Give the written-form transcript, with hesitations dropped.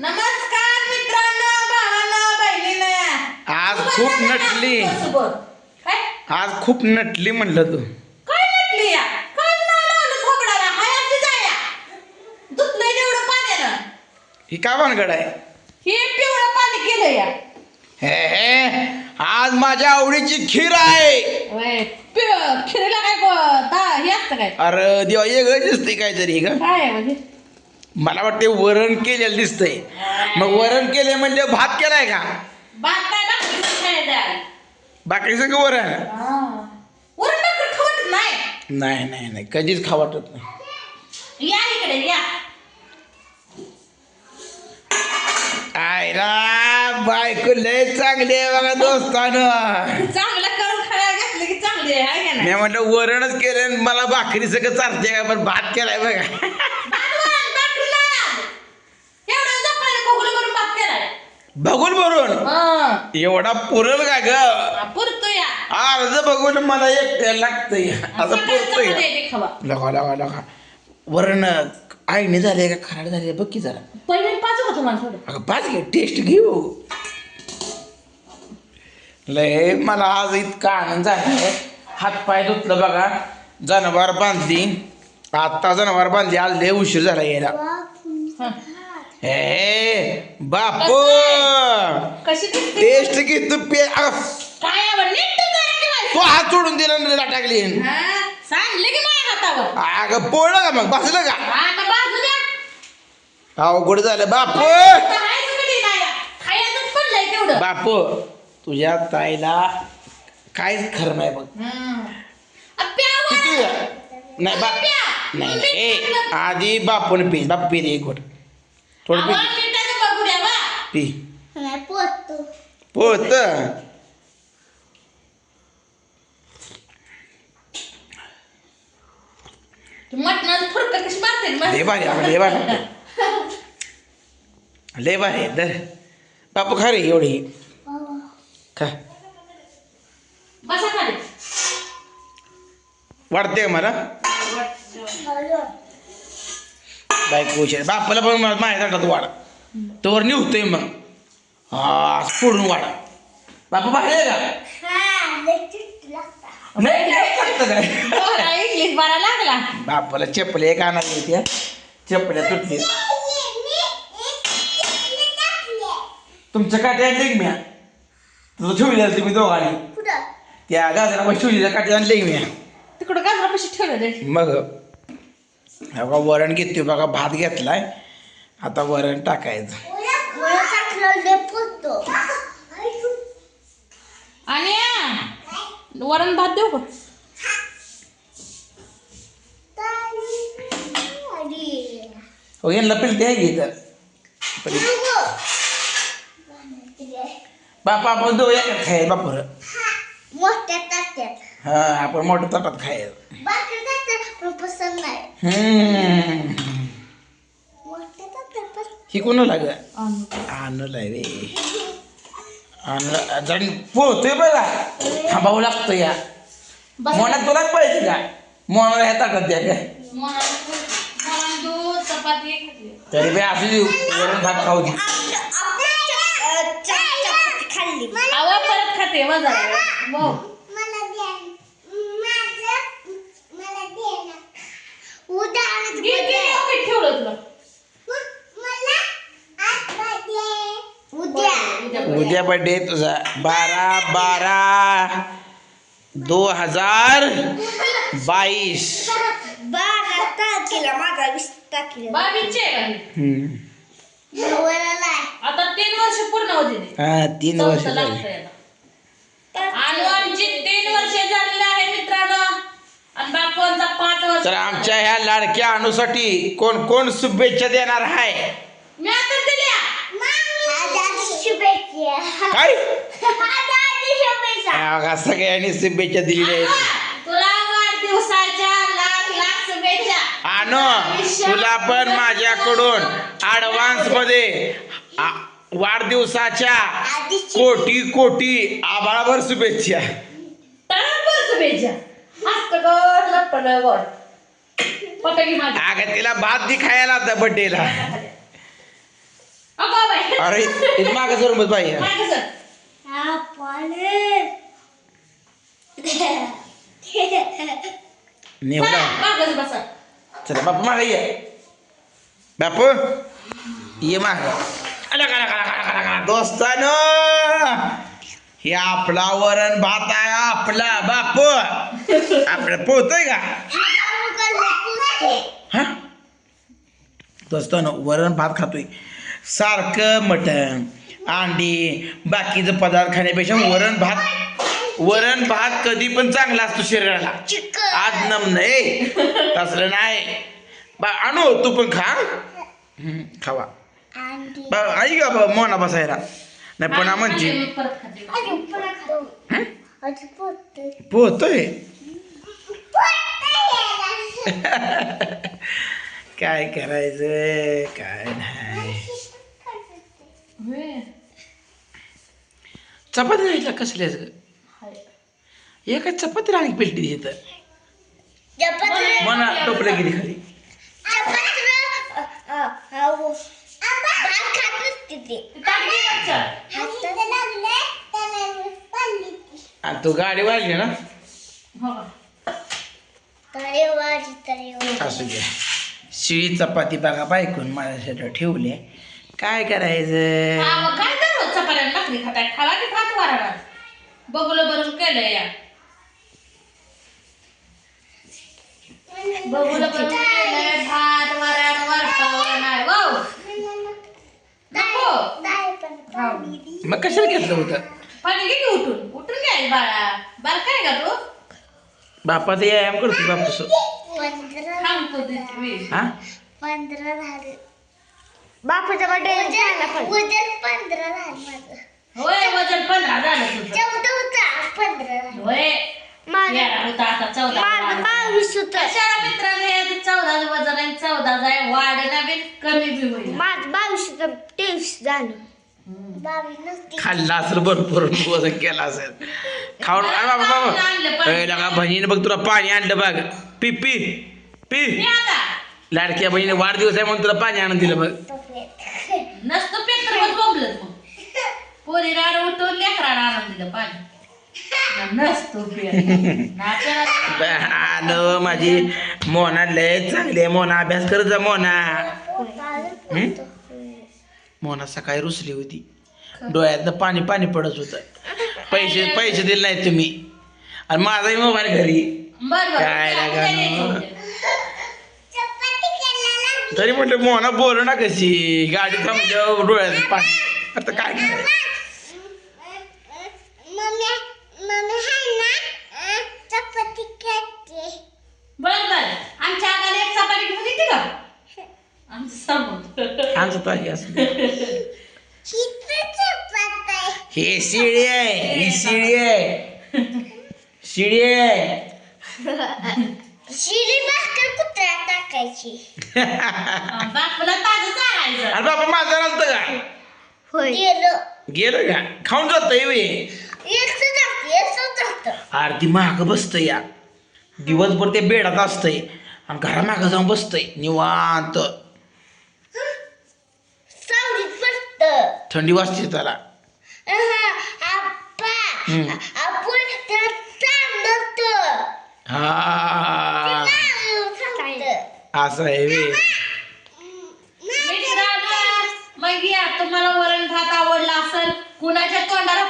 नमस्कार मित्रांनो, भावांनो, बहिणींनो. आज खूप नटली. काय आज खूप नटली म्हणलं तू. काय नटली या? काय नाही लावलं थोबडाला, हायाची जाया. धुतलंय तेवढं पाण्यानं. ही का भानगड आहे? हे पिवळं पाणी केलं या. हे आज माझ्या आवडीची खीर आहे. वय, खिरीला काय हे असतं काय? अरे देवा, वेगळं दिसतंय काहीतरी का? काय आहे म्हणजे? मला वाटते वरण केलेलं दिसतंय. मग वरण केले म्हणजे भात केलाय का? भात नाही, भाकरी खायचं आहे. बाकी सगळं वरण. वरण भाकरी खावत नाही. नाही नाही नाही, कधीच खा वाटत नाही. या इकडे या. आयला बायको लय चांगली आहे बघा दोस्तानं. चांगलं करून खायला घातलं की चांगली आहे का नाही? मी म्हटलं वरणच केलं आणि मला भाकरी सगळं चालते का, पण भात केलाय बघा. बघून भरून एवढा पुरल का ग? अर्ध बघून मला एक लागतंय. आता पुरतोय लगा लगा लगा. वरण आईने झाले का खराड झाले बघ की जरा. पहिले पाच होतो मला थोडं. अगं पाच घे, टेस्ट घेऊ. लय मला आज इतका आनंद झालाय. हातपाय धुतलं बघा, जनावर बांधली. आता जनावर बांधली, आज लय उशीर झाला यायला. हे बापू कशी टेस्ट की तू पे. काय तू हात सोडून दिला ना टाकली. सांगले की माझ्या हातावर. अगं पोळलं का मग बसलं का? आता बाजू द्या. अवघड झालं बापू. खायचंच पडलंय तेवढं. बापू तुझ्या ताईला काहीच खरं नाही बघ. किती नाही बा नाही नाही. आधी बापून पी. बाप पी रे एक गोट थोडं पी. पोत लय भारी लय भारी लय भारी दर बापू खा रे एवढी खा. वाटते मला बायको हुशार. बापाला पण माझ्या ताटात वाढा तोवर निघतोय मग. हा फोडून वाढा. बापू बाहेर आहे का? नाही काय इंग्लिश बरा लागला. बापाला चप्पल एक आणायला होत्या, चप्पल्या तुटली. तुमचं काठी आणले की म्या तुझं ठेवलेलं तुम्ही दोघांनी त्या गाजरापाशी ठेवलेल्या काठी आणले की म्या तिकडं गाजरापाशी ठेवलं. मग बघा वरण घेतोय बघा. भात घेतलाय, आता वरण टाकायचं. आणि वरण भात देऊ का? हो यांना पिलते आहे की तर बापा आपण दोघं एकात खाय बापर. हा आपण मोठ्या ताटात खायचं. ही कोणाला ग? आणलाय रे. आणलं जण पोहतोय बघा. थांबावं लागतं या मोनात. तुलाच पाहिजे का मोनाला ह्या ताटात द्या काय? तरी बी असू वरण भात खाऊ दे. परत खाते मजा. उद्या बर्थडे तुझा 12/12/2022. 12 आता 3 वर्ष पूर्ण होते. हा 3 वर्ष झाली. आणि आमची 3 वर्ष झालेली आहे मित्रांनो. आणि बापूंचा 5 वर्ष. तर आमच्या ह्या लाडक्या अनुसाठी कोण कोण शुभेच्छा देणार आहे? मी आता दिल्या काय सगळ्यांनी शुभेच्छा दिलेल्या आहेत. तुला वाढदिवसाच्या लाख लाख शुभेच्छा. आनो तुला पण माझ्याकडून ऍडव्हान्स मध्ये वाढदिवसाच्या कोटी कोटी आभाळभर शुभेच्छा. शुभेच्छा. अगं तिला भात दी खायला आता बर्थडेला. अगं अरे इथं मागं सरून बस बाई मागं सर. नेवला मागंच बसा. चला बापू मागे ये बापू ये माग दोस्तानो हे आपला वरण भात आहे आपला बापू आपलं पोहतोय का हा दोस्तानो वरण भात खातोय सारखं मटण अंडी बाकीचे पदार्थ खाण्यापेक्षा वरण भात कधी पण चांगला असतो शरीराला आज नम नाही तसलं नाही बा आणू तू पण खा खावा बा आई का बा मोना बसायला नाही पण म्हणजे परत खाते. पोहतोय काय करायचं काय नाही होय. चपाती राहायच्या कसल्याच ग हाय. एका चपाती राहणी पेलटी तिथं मना टोपल्या गेली खाली ताट घे आमचं. आणि तू गाडी वाढली ना हो. असू द्या शिळी चपाती बघा बायकून माझ्यासाठी ठेवले काय करायचं हा, मग काय दररोज चपात्या आणि भाकरी खाताय खावा की भात वाढणार बघूला भरून केलंय या बघूला भरून केलंय भात वरण वरपावर नाही वाव नको. मग कशाला घेतलं होतं पाणी घे की उठून घ्याय बाळा काय का तू बापा ते व्यायाम करतो बापू थांबतो ते वेळ. हा बापूचा बर्थडे होय वजन 15 झालं तुझं होय माझं 13 होता आता 14 22 होत कशाला मित्रांनो हे 14 वजन आहे 14 जाय वाढ बी कमी बी होईल माझं 22 होतं 23 झालं खाल्ला असेल भरपूर वजन केला असेल खाऊन बाबा बहिणीने बघ तुला पाणी आणलं बघ पी पी पी मी आता लाडक्या बहिणीने वाढदिवस आहे म्हणून तुला पाणी आणून दिलं बघ नसतं पेपर मग बोंबलत मग पोरी राड उठवून लेकराला आणून दिलं पाणी नसतो आलो माझी मोना लय चांगली आहे मोना अभ्यास करत जा मोना मोना सकाळी रुसली होती डोळ्यातनं पाणी पाणी पडत होतं पैसे दिले नाहीत तुम्ही आणि माझाही मोबाईल घरी काय लागा तरी म्हटलं मोना बोल ना कशी गाडी थांबल्यावर डोळ्यात पाणी आता काय करायचं बर आमच्या आगाला एक चपाती घेऊन येते का आमचं समोर आमचं ताई असं हे शिडी आहे ही शिडी आहे शिडी आहे टाकायची बापूला ताजं चालायचं अरे बाबा माझं आलतं का होय गेलं का खाऊन जात वे आरती महाग बसतंय या दिवसभर ते बेडात असतंय आणि घरा मागं जाऊन बसतंय निवांत थंडी वाजते त्याला हा असं आहे वे मित्रांनो मग या तुम्हाला वरण भात आवडला असेल कुणाच्या तोंडाला